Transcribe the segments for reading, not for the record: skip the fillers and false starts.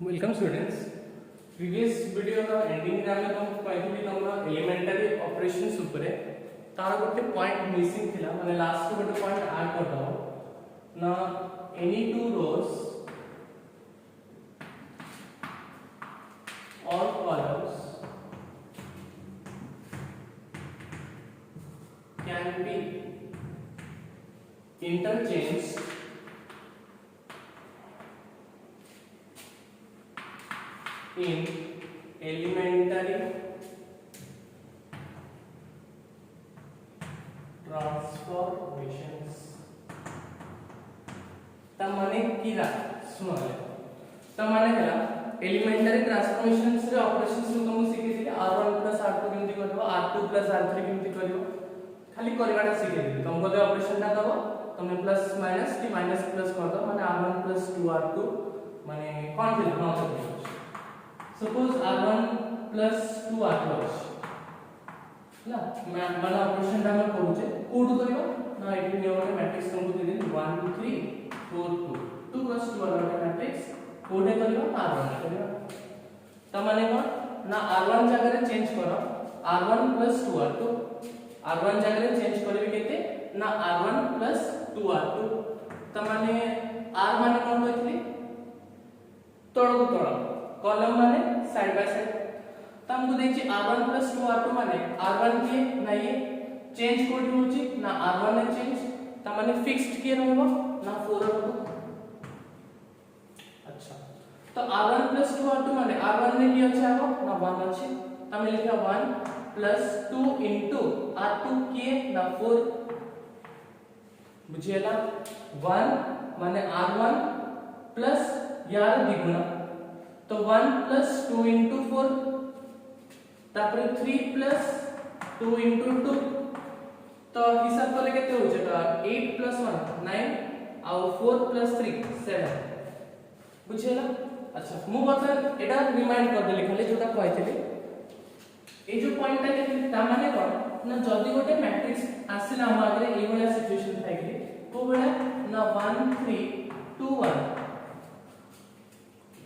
Welcome students previous video का ending रे हम कहली तुम एलिमेंटरी ऑपरेशंस ऊपर तार गोटे पॉइंट मिसिंग थिला माने लास्ट गोटे पॉइंट ऐड कर दो ना any two rows or columns can be interchanged in elementary transformations तमने किला सुनो तमने कला एलिमेंटरी ट्रांसफॉर्मेशंस रे ऑपरेशंस नु तुम सिखि r1 r2 केमति करबो r2 r3 केमति करबो खाली करबाटा सिखि तुमको दे ऑपरेशन ना दबो तुमने प्लस माइनस की माइनस प्लस कर दो माने r1 2r2 माने कोन थिला न तो सपोज r1 2r2 ना माने ऑपरेशन टा हम करू छे कोड करबो ना एटी नियम मैट्रिक्स तुमको दे देनी 1 3 4 2 2 2 वाला मैट्रिक्स कोडे करियो r1 करियो त माने कोन ना r1 जगह रे चेंज करो r1 2r2 r1 जगह रे चेंज करबे केते ना r1 2r2 त माने r माने कोन होइतली तळगु तळ कॉलम माने साइड बाय साइड त हमको देखि r1 2r2 माने r1 के ना ये चेंज कोड होची ना r1 ने चेंज त माने फिक्स्ड के रहबो ना 4 रहबो तो r1 2r2 माने r1 ने की अछि आबो ना 1 अछि तमे लिखा 1 2 इनटू r2 के ना 4 बुझियला 1 माने r1 प्लस यार द्विगुण तो 1 2 इनटू 4 तापर 3 2 इनटू 2 तो हिसाब करले केते हो जेटा 8 1 9 आ 4 3 7 बुझियला अच्छा मु बता एटा रिमाइंड कर देली खाली जोटा कहैथिली ए जो पॉइंट ता लिखली ता माने कोन ना जदी गोटे मैट्रिक्स आसिला हम आगे ए वाला सिचुएशन थाइली को बेला ना 1 3 2 1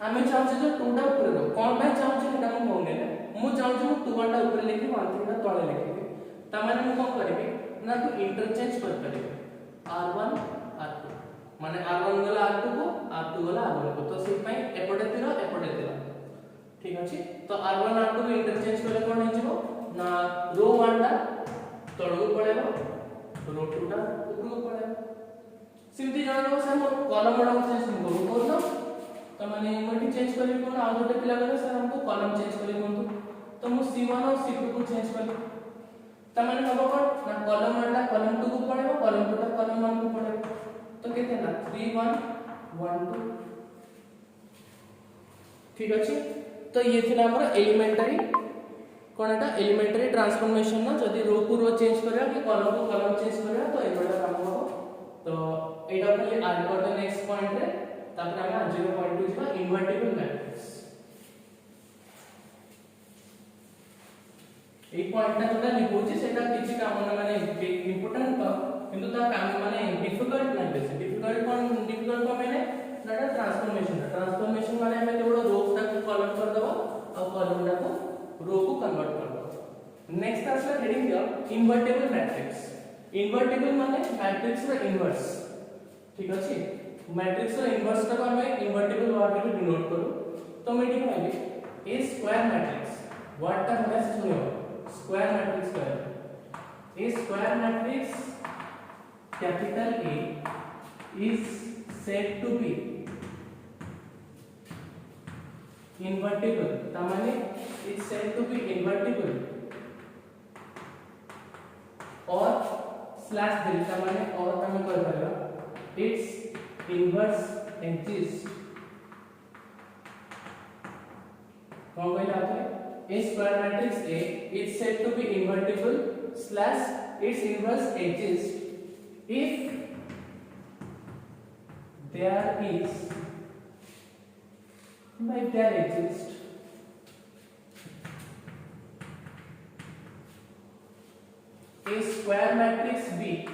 हमें चाहछे जो 2 टा ऊपर रो कोन भाई चाहछे एटा हम कहने मु चाहछे मु 2 टा ऊपर लिखि 1 3 टा तळे लिखि ता माने मु कोन करबी ना तो इंटरचेंज कर करबी r1 r2 माने r1 गला r2 को r2 गला r1 को तो से पई एपटे तिरा ठीक अछि तो r1 r2 को इंटरचेंज करले कोन हो जिवो ना रो 1 टा तळगु पळेबो रो 2 टा उपरु पळेबो सिम्पली जानो सर मो कॉलम वाला चेंज करू कोन तो माने मल्टी चेंज करले कोन आ गोटे पिला गले सर हमको कॉलम चेंज करले कोन तो मो c1 और c2 को चेंज करले त माने हबो कोन ना कॉलम 1 टा कॉलम 2 को पळेबो कॉलम 2 टा कॉलम 1 को पळेबो तो केते ना 3 1 1 2 ठीक अछि तो ये थिला हमर एलिमेंटरी कोनटा एलिमेंटरी ट्रांसफॉर्मेशन ना जदी रो को रो चेंज करया कि कॉलम को कॉलम चेंज करया तो एबडा काम हो तो एटा खाली ऐड कर दे नेक्स्ट पॉइंट रे तापर हम 0.2 जिबा इन्वर्टिबल मैट्रिक्स ए पॉइंट ता जोटा लिखोची सेटा किछि काम माने इंपोर्टेंट किंतु ता काम माने डिफिकल्ट नाही बेसी डिफिकल्ट को माने नाटा ट्रांसफॉर्मेशन माने हमें केवल रोज तक कॉलम कर दबो और कॉलम टा को रो को कन्वर्ट कर दबो नेक्स्ट आसला हेडिंग दियो इन्वर्टिबल मैट्रिक्स माने मैट्रिक्स रो इनवर्स ठीक अछि मैट्रिक्स रो इनवर्स टा को हमें इन्वर्टिबल वर्ड में डिनोट करू तो मैं ठीक कहबी ए स्क्वायर मैट्रिक्स वर्ड टा हमरा सुनियो स्क्वायर मैट्रिक्स कहबी a square matrix capital A is said to be invertible tamane is said to be invertible or slash delta mane or tame kar parba its inverse exists kon कहला आपने a square matrix A is said to be invertible slash its inverse exists if there exists a square matrix B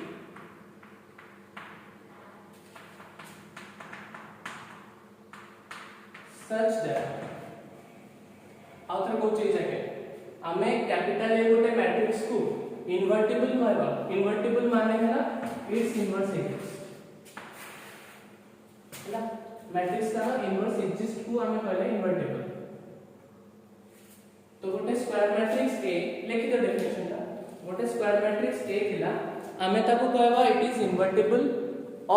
such that आउथरे को चीज है आमे capital A गोटे matrix को invertible कहबा invertible माने है ना इट्स इनवर्स एग्जिस्ट हैला मैट्रिक्स का इनवर्स एग्जिस्ट को आमे कहले इन्वर्टिबल तो गोटे स्क्वायर मैट्रिक्स ए लिखि दो डेफिनेशन ता गोटे स्क्वायर मैट्रिक्स ए थिला आमे ताको कहबा इट इज इन्वर्टिबल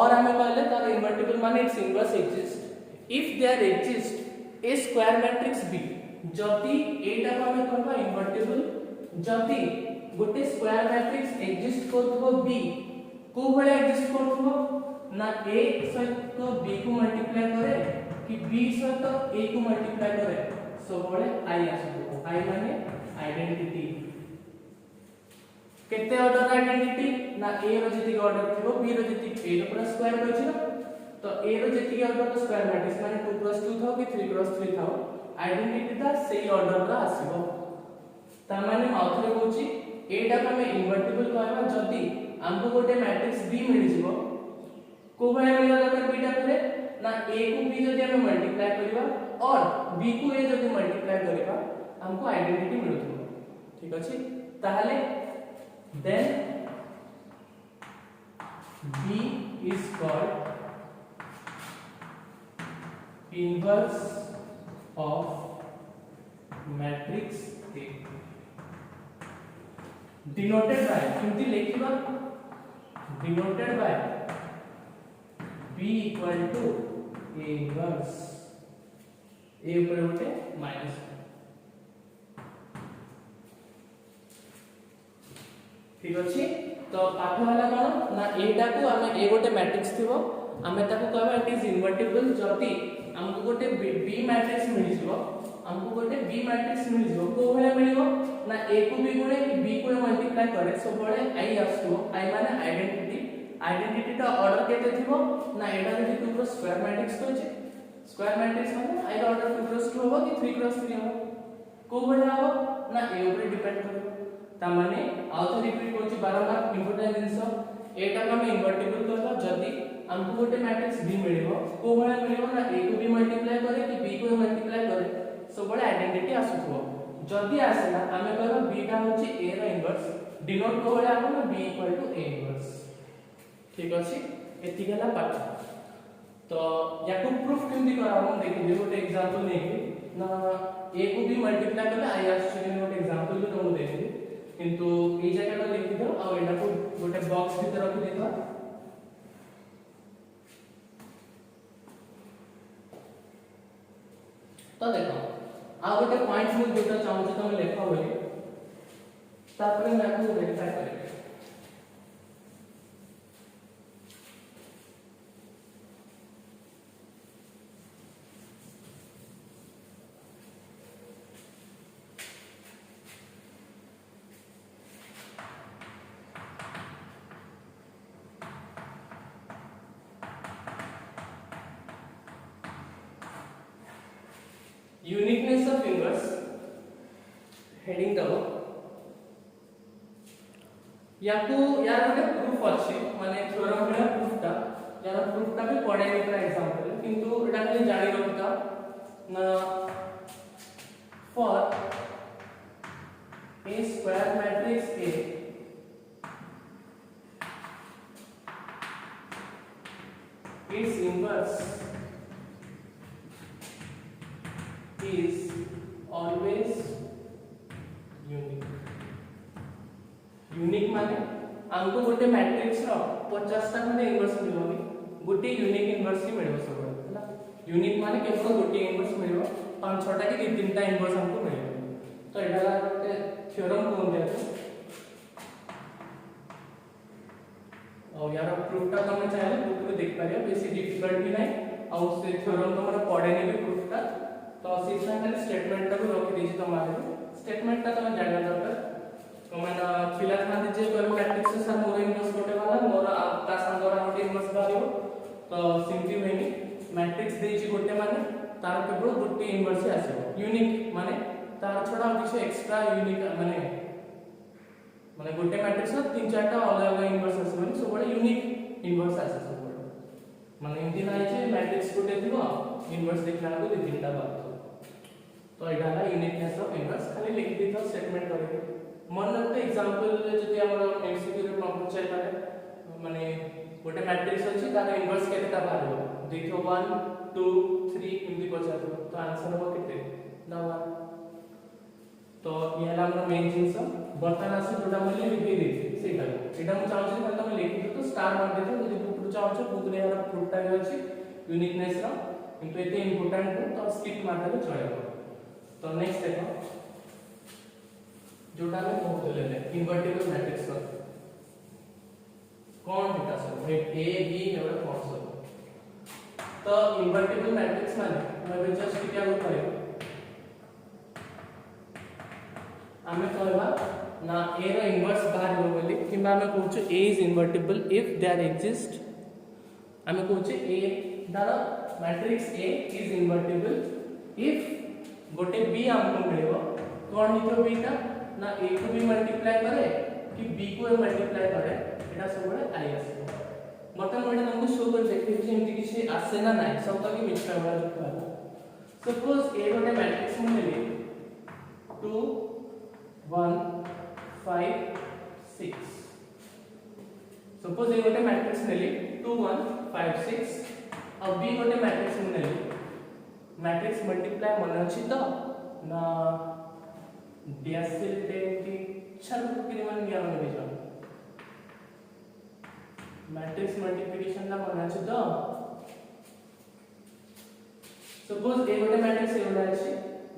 और आमे कहले तार इन्वर्टिबल माने its inverse exist if there exist a square matrix B जति एटा को हमें कहबा इन्वर्टिबल जति गोटे स्क्वायर मैट्रिक्स एग्जिस्ट करथबो बी को भले एग्जिस्ट करथबो ना ए सहित बी को मल्टीप्लाई करे कि बी सहित ए को मल्टीप्लाई करे सब बळे आई आसबो आई माने आइडेंटिटी केते ऑर्डर आइडेंटिटी ना ए रो जति ऑर्डर थिबो बी रो जति ए रो पूरा स्क्वायर करछि ना तो ए रो जति ऑर्डर स्क्वायर मैट्रिक्स माने 2 + 2 थाओ कि 3 + 3 थाओ आइडेंटिटी ता सेही ऑर्डर रा आसीबो ता माने आउथरे कहूची एटा को हमें इन्वर्टिबल कहबा जदी हमको गोटे मैट्रिक्स बी मिल जिवो को भले मिलला दरकार बीटा करे ना ए को बी जदी हमें मल्टीप्लाई करबा और बी को ए जदी मल्टीप्लाई करबा हमको आइडेंटिटी मिलथो ठीक अछि ताहाले then B is called inverse of matrix A denoted by किंती लिखिबा denoted by B equal to A inverse A ऊपर उठे माइनस ठीक अछि तो पाठ वाला कोन ना एटा को हमें ए गोटे मैट्रिक्स थिबो हमें ताको कहबा इट इज इन्वर्टिबल जति हमको गोटे बी मैट्रिक्स मिल जिवो हमको गोटे बी मैट्रिक्स मिल जिवो को भले मिलिवो ना ए को बी गुणे कि बी को मल्टीप्लाई करे सब बळे आई आसो आई माने आइडेंटिटी ता ऑर्डर केते थिबो ना एटा जदी 2 क्रॉस स्क्वायर मैट्रिक्स होचे स्क्वायर मैट्रिक्स माने आई ऑर्डर 2 क्रॉस 2 होबो कि 3 क्रॉस 3 होबो को भले होबो ना ए ऊपर डिपेंड करो ता माने आउथ रिपीट करछि बारंबार इंपोर्टेंट जिंस एटा का में इन्वर्टिबल करबा जदी हमको गोटे मैट्रिक्स बी मिलिबो को भले मिलिबो ना ए को बी मल्टीप्लाई करे कि बी को मल्टीप्लाई करे सब बळे आइडेंटिटी आसुथबो जदी आसेला हमें कहबो बी का होची ए रो इनवर्स डिनोट को भले आबो ना B equal to A inverse ठीक अछि एति गेला पाठ तो याको प्रूफ केमदी कराबो देखि गोटे एग्जांपल नेकी ना ए को बी मल्टीप्लाई करले आई आसुची गोटे एग्जांपल जो तुमको देबी किंतु ए जगह तो लिखि दो आ एटा को गोटे बॉक्स भीतर रखि देबा तो देखो आ गोटे पॉइंट मु जोटा चाहू छ तुम लेखा बोली तापर मैं आपको वेरीफाई करेंगे uniqueness of inverse heading down याको यार गोटे प्रूफ अछि माने थ्योरम रे प्रूफ ता भी पढाई पर एग्जांपल किंतु एटा खाली जानि रखता ना for a square matrix A its inverse is always unique unique माने हमको गोटे मैट्रिक्स रो 50 टा खंडे इनवर्स मिलबो गोटे यूनिक इनवर्स ही मिलबो सब हैला यूनिक माने केवल गोटे इनवर्स मिलबो 5 6 टा कि 3 टा इनवर्स हमको मिलबो तो एटा गोटे थ्योरम कोन दे और यार प्रूफ टा तुम चाहे बुक में देख पारियो बेसी डिफिकल्ट भी नहीं और से थ्योरम तुम पढ़े नहीं भी प्रूफ टा तो सिस्टम में स्टेटमेंट टा को रखि देछि तुम आगे स्टेटमेंट टा तुम जानना दरकार कमाना फिला था जे कोई मैट्रिक्स सर मोर इनवर्स गोटे वाला मोर ता संगरा गोटे इनवर्स बारियो तो सिंपली वेनी मैट्रिक्स देछि गोटे माने तार केवल गोटे इनवर्स ही आसीबो यूनिक माने तार छोडा किछ एक्स्ट्रा यूनिक माने माने गोटे मैट्रिक्स न तीन चारटा अलग अलग इनवर्स आसीबो सब बडे यूनिक इनवर्स आसे सब बडे माने इनती नाही जे मैट्रिक्स गोटे दिबो इनवर्स देखला को दे तीनटा बात तो एटा हला यूनिकनेस ऑफ इनवर्स खाली लिख दी तो स्टेटमेंट करके मन रखते एग्जांपल जति हमर एमसीक्यू रे प्रॉब्लम चल पारे माने गोटे मैट्रिक्स अछि तार इनवर्स केतेटा बाहर देखो 1 2 3 इमदी पचार तो आंसर हो केते ना 1 तो ये हला हमर मेन जिंस बर्तन आसी जोटा मले लिखि दे सेटा एटा हम चाहू छी तमे लिखि दो तो स्टार मार दे तो जदि बुक चाहू छ बुक रे हला प्रूफ टा अछि यूनिकनेस रा किंतु एते इंपोर्टेंट तो स्किप मार दे चलेबो तो नेक्स्ट देखो जोटा में कहउले ले इन्वर्टिबल मैट्रिक्स का कौन होता सब ए बी एवं कौन सब तो इन्वर्टिबल मैट्रिक्स माने मैं जस्ट क्या कहबो आमे कहबा ना ए रो इनवर्स बाहर हो बोली किबा आमे कहउछ A is invertible if there exist आमे कहउछ ए दारा matrix A is invertible if गोटे बी हमको मिलेबो कोन हितो बी ता ना ए को भी मल्टीप्लाई करे कि बी को मल्टीप्लाई करे एटा सब बडे आई आसे बटन बडे हमको शो कर देखि जेमति कि आसे ना नाही सब तक मिक्सचर वाला जो सपोज ए गोटे मैट्रिक्स में मिले 2 1 5 6 सपोज ए गोटे मैट्रिक्स मिले 2 1 5 6 अब बी गोटे मैट्रिक्स में मिले मैट्रिक्स मल्टीप्लाई मन अछि तो ना डैशल टेंटी छल के मन गया मन बेजा मैट्रिक्स मल्टीप्लिकेशन ना मन अछि तो सपोज ए गोटे मैट्रिक्स ए वाला अछि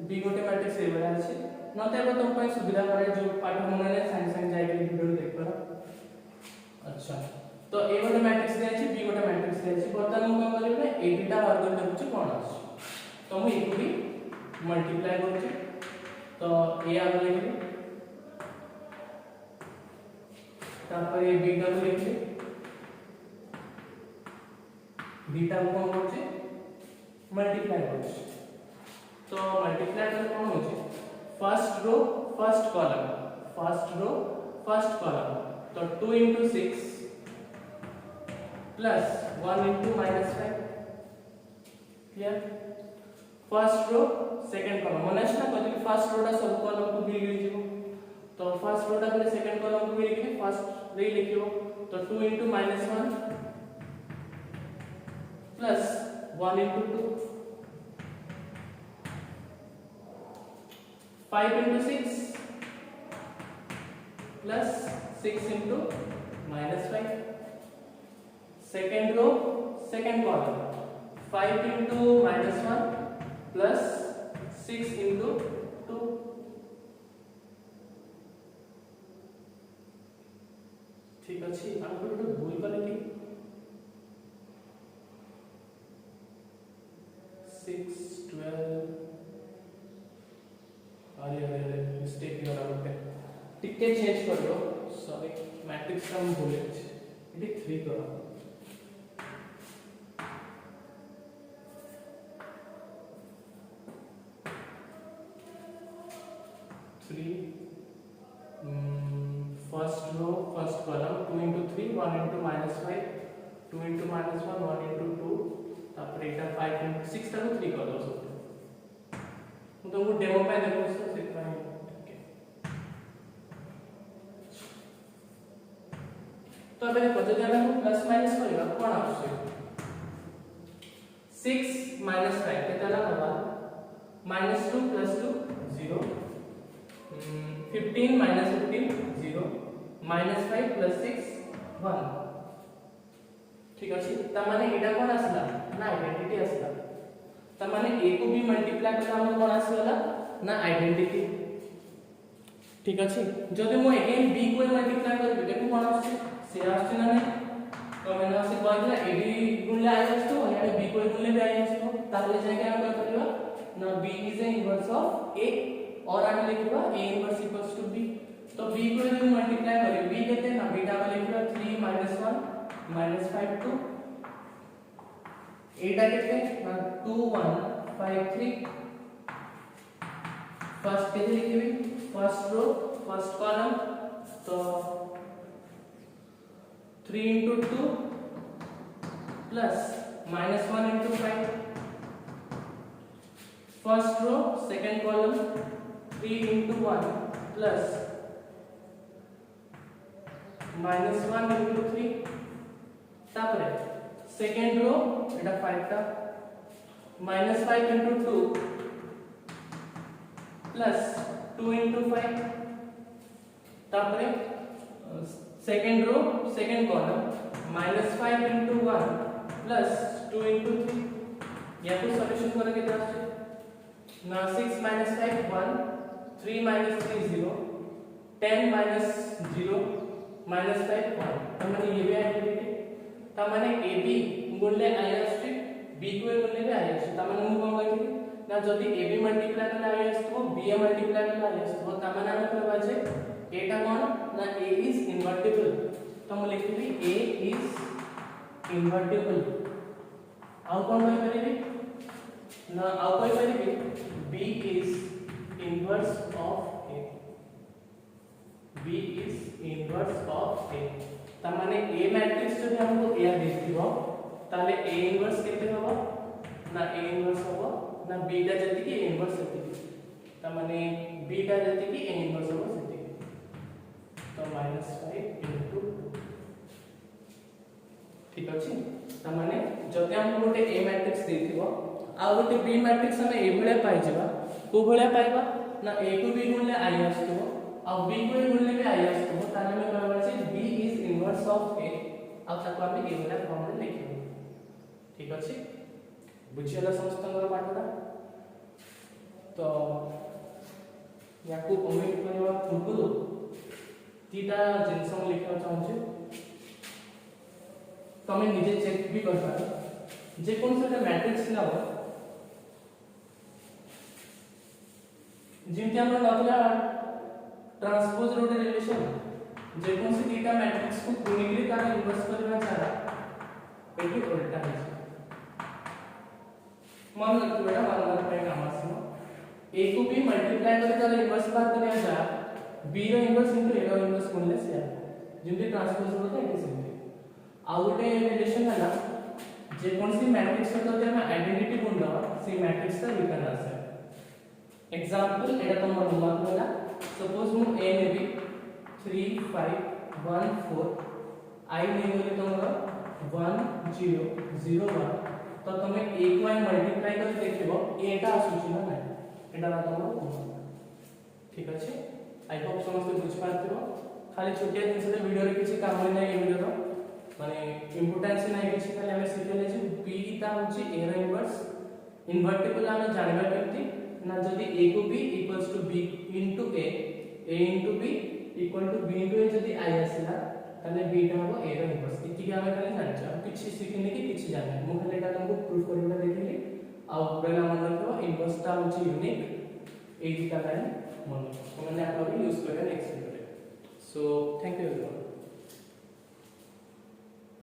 बी गोटे मैट्रिक्स ए वाला अछि नते अब तुम पई सुविधा करे जो पाठ मन ने साइंस साइंस जाय के वीडियो देख पर अच्छा तो ए गोटे मैट्रिक्स दे अछि बी गोटे मैट्रिक्स दे अछि बर्तन हम कोन करबे ए बीटा वर्ग देखु कोन अछि तो हम एक भी मल्टीप्लाई करू तो ए आ लिखली तापर ए बीटा को लिखली बीटा को कोन होचे मल्टीप्लाई होचे तो मल्टीप्लाई कर कोन होचे फर्स्ट रो फर्स्ट कॉलम तो 2 into 6 plus 1 into -5 clear first row second column मनस ना कथि फर्स्ट रो टा सब कॉलम को भी लिखि जीवो तो फर्स्ट रो टा पहले सेकंड कॉलम को भी लिखि फर्स्ट रे लिखियो तो 2 into -1 plus 1 into 2 5 into 6 plus 6 into -5 second row second column 5 into -1 plus 6 into 2 ठीक अछि हम तो भूल कर ली 6 12 अरे मिस्टेक हो रहा है टिके चेंज कर दो सॉरी मैट्रिक्स का हम भूले इटी 3 करो 3 first row first column 2 into 3 1 into -5 2 into -1 1 into 2 तापर एटा 5 into 6 तक 3 कर दो सब तो तुमको डेमो पे देखो इसको सिर्फ ठीक है तो अब देखो जब हम प्लस माइनस करियो कोन आछे 6 minus 5 केतला हवा -2 plus 2 0 15 minus 15 0 -5 plus 6 1 ठीक अछि त माने एटा कोन आसला ना आइडेंटिटी आसला त माने a को भी मल्टीप्लाई करला हम कोन आसीला ना आइडेंटिटी ठीक अछि जदि मो अगेन b को मल्टीप्लाई करबे देखो कोन आछे से आछे ना नहीं तो मैंने से कहला ab गुणले आ आछतो यानी b को गुणले भी आ आछतो ताले जाय के हम करबा ना b is a inverse of a और आगे लिखबा a inverse equals to b तो b को यदि मल्टीप्लाई करे b केते ना बीटा को लिखबा 3 -1 -5 2 एटा केते ना 2 1 5 3 फर्स्ट के लिखबी फर्स्ट रो फर्स्ट कॉलम तो 3 into 2 plus -1 into 5 first row second column 3 into 1 plus -1 into 3 तापरे सेकंड रो एटा 5 टा -5 into 2 plus 2 into 5 तापरे second row second column -5 into 1 plus 2 into 3 या तो सॉल्यूशन करा कितना आछे ना 6 minus 5 1 3 minus 3 0 10 minus 0 minus 5 1 तमने ये भी आइडेंटिटी तमने AB गुणले I आछे B को गुणले भी I आछे तमने मु कोन कहथि ना जदी AB मल्टीप्लाई करले I आछतो B मल्टीप्लाई करले I आछतो तमने हम कहबा जे एटा कोन ना A is invertible तो मु लिखबी A is invertible आउ कोन कहि परिबी ना आउ कहि परिबी B is inverse of A. B is inverse of A. तमाने A matrix जो हमको A देखिबो ताले A इनवर्स केते हबो ना A इनवर्स हबो ना B टा जति कि A इनवर्स सेति तमाने B टा जति कि A इनवर्स हबो सेति तो -5 into 2 ठीक अछि तमाने जति हम गोटे A मैट्रिक्स देथिबो आ गोटे B मैट्रिक्स हमें ए भले पाइ जबा को भले पाइबा ना A को B गुणले I आस्तबो आ B को A गुणले भी I आस्तबो ताने में कहबा छै B is inverse of A आ ताको हम ए भले फॉर्म में लिखिबो ठीक अछि बुझियला समस्तंगर पाठटा तो याकू ओमिट करबा पूर्वरु तीटा जिंस हम लिखना चाहूँ तमे निजे चेक भी कर पारो जे कोन से मैट्रिक्स ना हो जिनके हमर नतला ट्रांसपोज रोड रिलेशन जे कोन से थीटा मैट्रिक्स को गुणिले तार इनवर्स करना चाहा एटी उल्टा है मान लो बेटा मान पे काम आसनो a को b मल्टीप्लाई करे तार इनवर्स बात करया जा b row inverse into a row inverse गुणले से जिनके ट्रांसपोज रोड है ऐसे आ गोटे रिलेशन है ना जे कोन सी मैट्रिक्स तो हम आइडेंटिटी गुण दवा सी मैट्रिक्स का रिटर्न आसे एग्जांपल एटा तुम अनुमान होला सपोज मु a नेबी 3 5 1 4 i ने बोले तुमरा 1 0 0 1 तो तुम a को i मल्टीप्लाई कर देखिबो एटा आसुची ना नै एटा ना तुम ठीक अछि आई होप समस्त बुझ पाथिबो खाली छोटिया जिंस रे वीडियो रे किछि काम नै ए वीडियो रो माने इंपोर्टेंस नै किछि खाली हमें सिखले जे b ता होची a रो इनवर्स इन्वर्टिबल हम जानबा केति ना जदी a को b equals to b into a into b equal to b into a जदी i आसीला तने b टा हो a रो इनवर्स इति के हमें खाली जानछा किछि सिखने की किछि जाने मु खाली एटा तुमको प्रूफ करबा देखिली आ बेला मन रखो इनवर्स ता होची यूनिक ए दिटा लाइन मन तो मैंने आप लोग यूज करेंगे नेक्स्ट वीडियो में सो थैंक यू एवरीवन।